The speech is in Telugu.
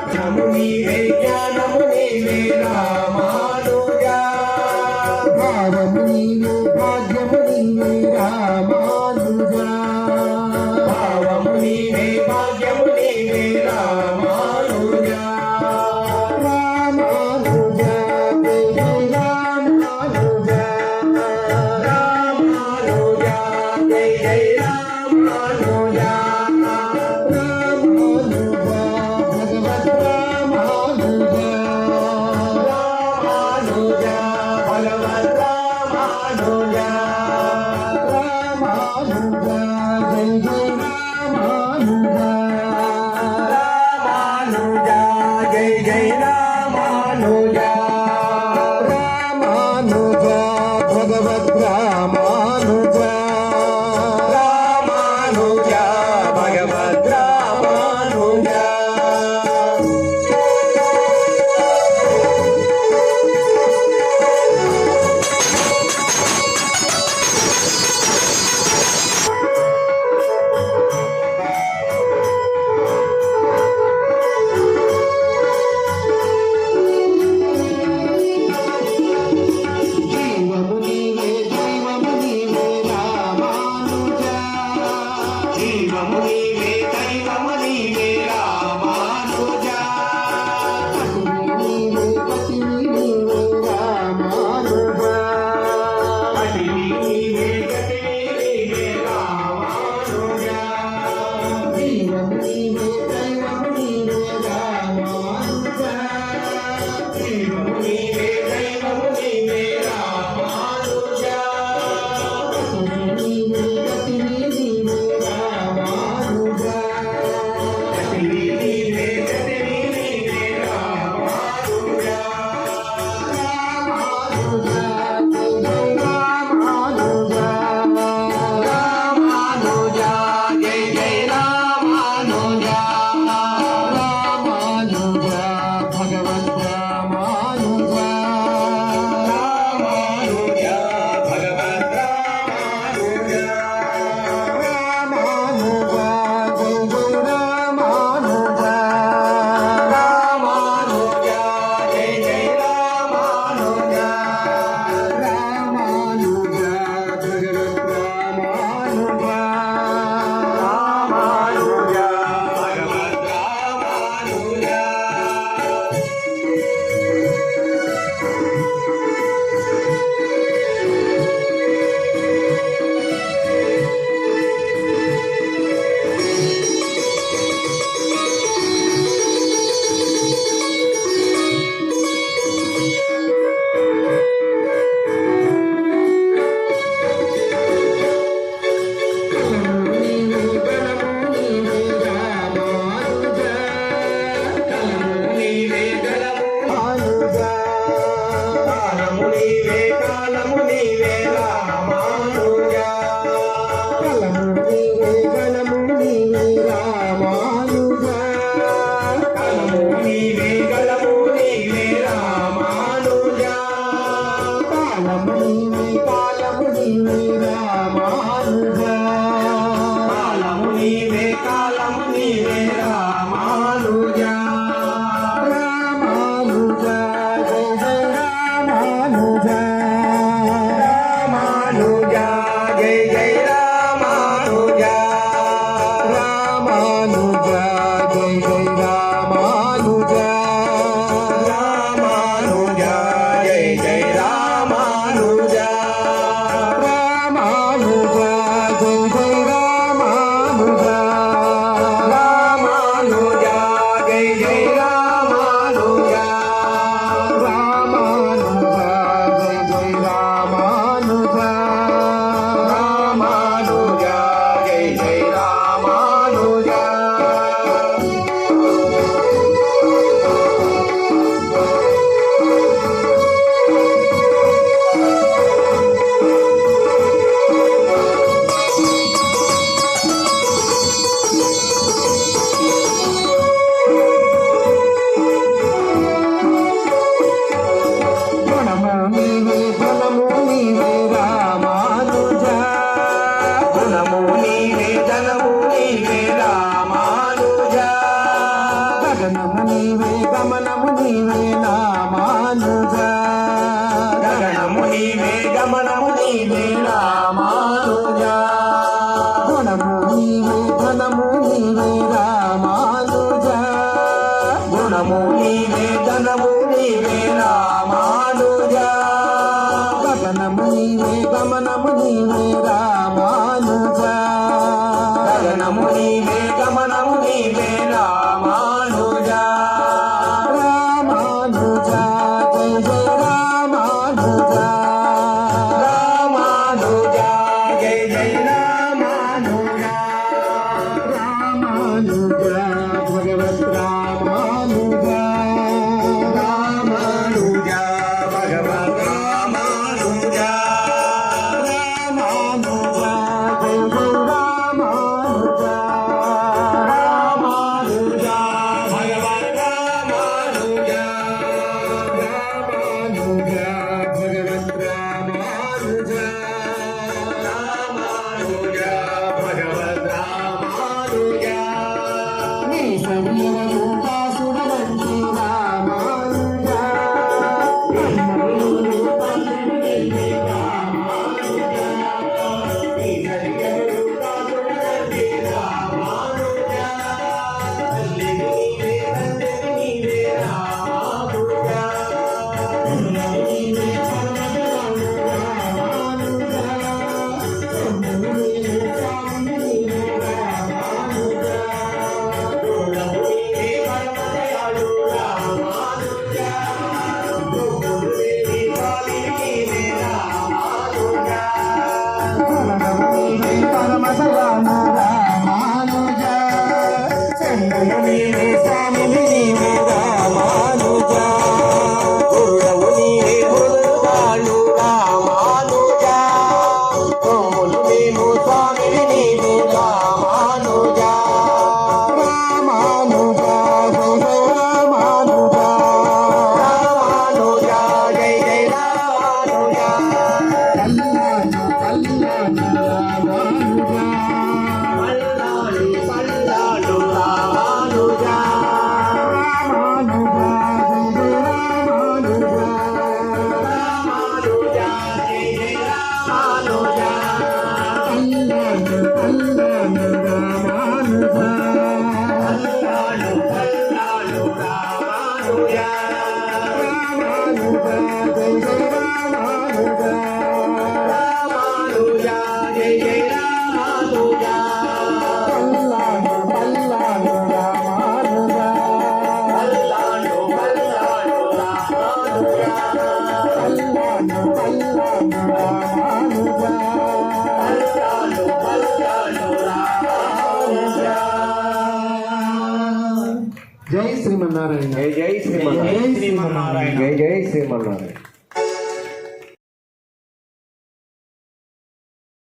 జ్ఞానము నీవే రామానుజా భావము నీవే భాగ్యము నీవే రామానుజా భావము నీవే భాగ్యము నీవే రామానుజా రామానుజా జయ రామానుజా రామానుజా జయ రామానుజా Raja గగనము నీవే ధనము నీవే రామానుజా గగనము నీవే గమనము నీవే రామానుజా గగనము నీవే గమనము నీవే రామానుజా రామానుజా జయ జయ రామానుజా రామానుజా జయ జయ రామానుజా రామానుజా భగవత్ రామానుజా రామానుజా భగవద్ రామానుజా రామానుజా జయ జయ రామానుజా రామానుజా భగవద్ రామానుజా రామానుజా భగవత్ రామానుజా రామానుజా భగవద్ రామానుజా నీ శరీరము దాసుడవంటి రామానుజా పరమదయాను రామానుజా చంద్రుడు నీవే స్వామివి నీవే రామానుజా గురుడవు నీవే గురువాళ్ళు రామానుజా కొమ్ములు మేము స్వామిని నీవు రామానుజా రామానుజా జయ రామానుజా రామానుజా జై జై రామానుజా కళ్యాణ కళ్యాణ రామానుజా పల్లాడు రామానుజా రామానుజా జయ జయ రామానుజా రామానుజా కళ్యాణ కళ్యాణ రామానుజా పల్లాడు రామానుజా రామానుజా జయ జయ రామానుజా రామానుజా జై జై రామానుజా కళ్యాణ కళ్యాణ రామానుజా పల్లాడు పల్లాడు రామానుజా కళ్యాణ కళ్యాణ రామానుజా పల్లాడు పల్లాడు రామానుజా జై శ్రీమన్నారాయణ జై జై శ్రీమన్నారాయణ జై శ్రీమన్నారాయణ జై జై శ్రీమన్నారాయణ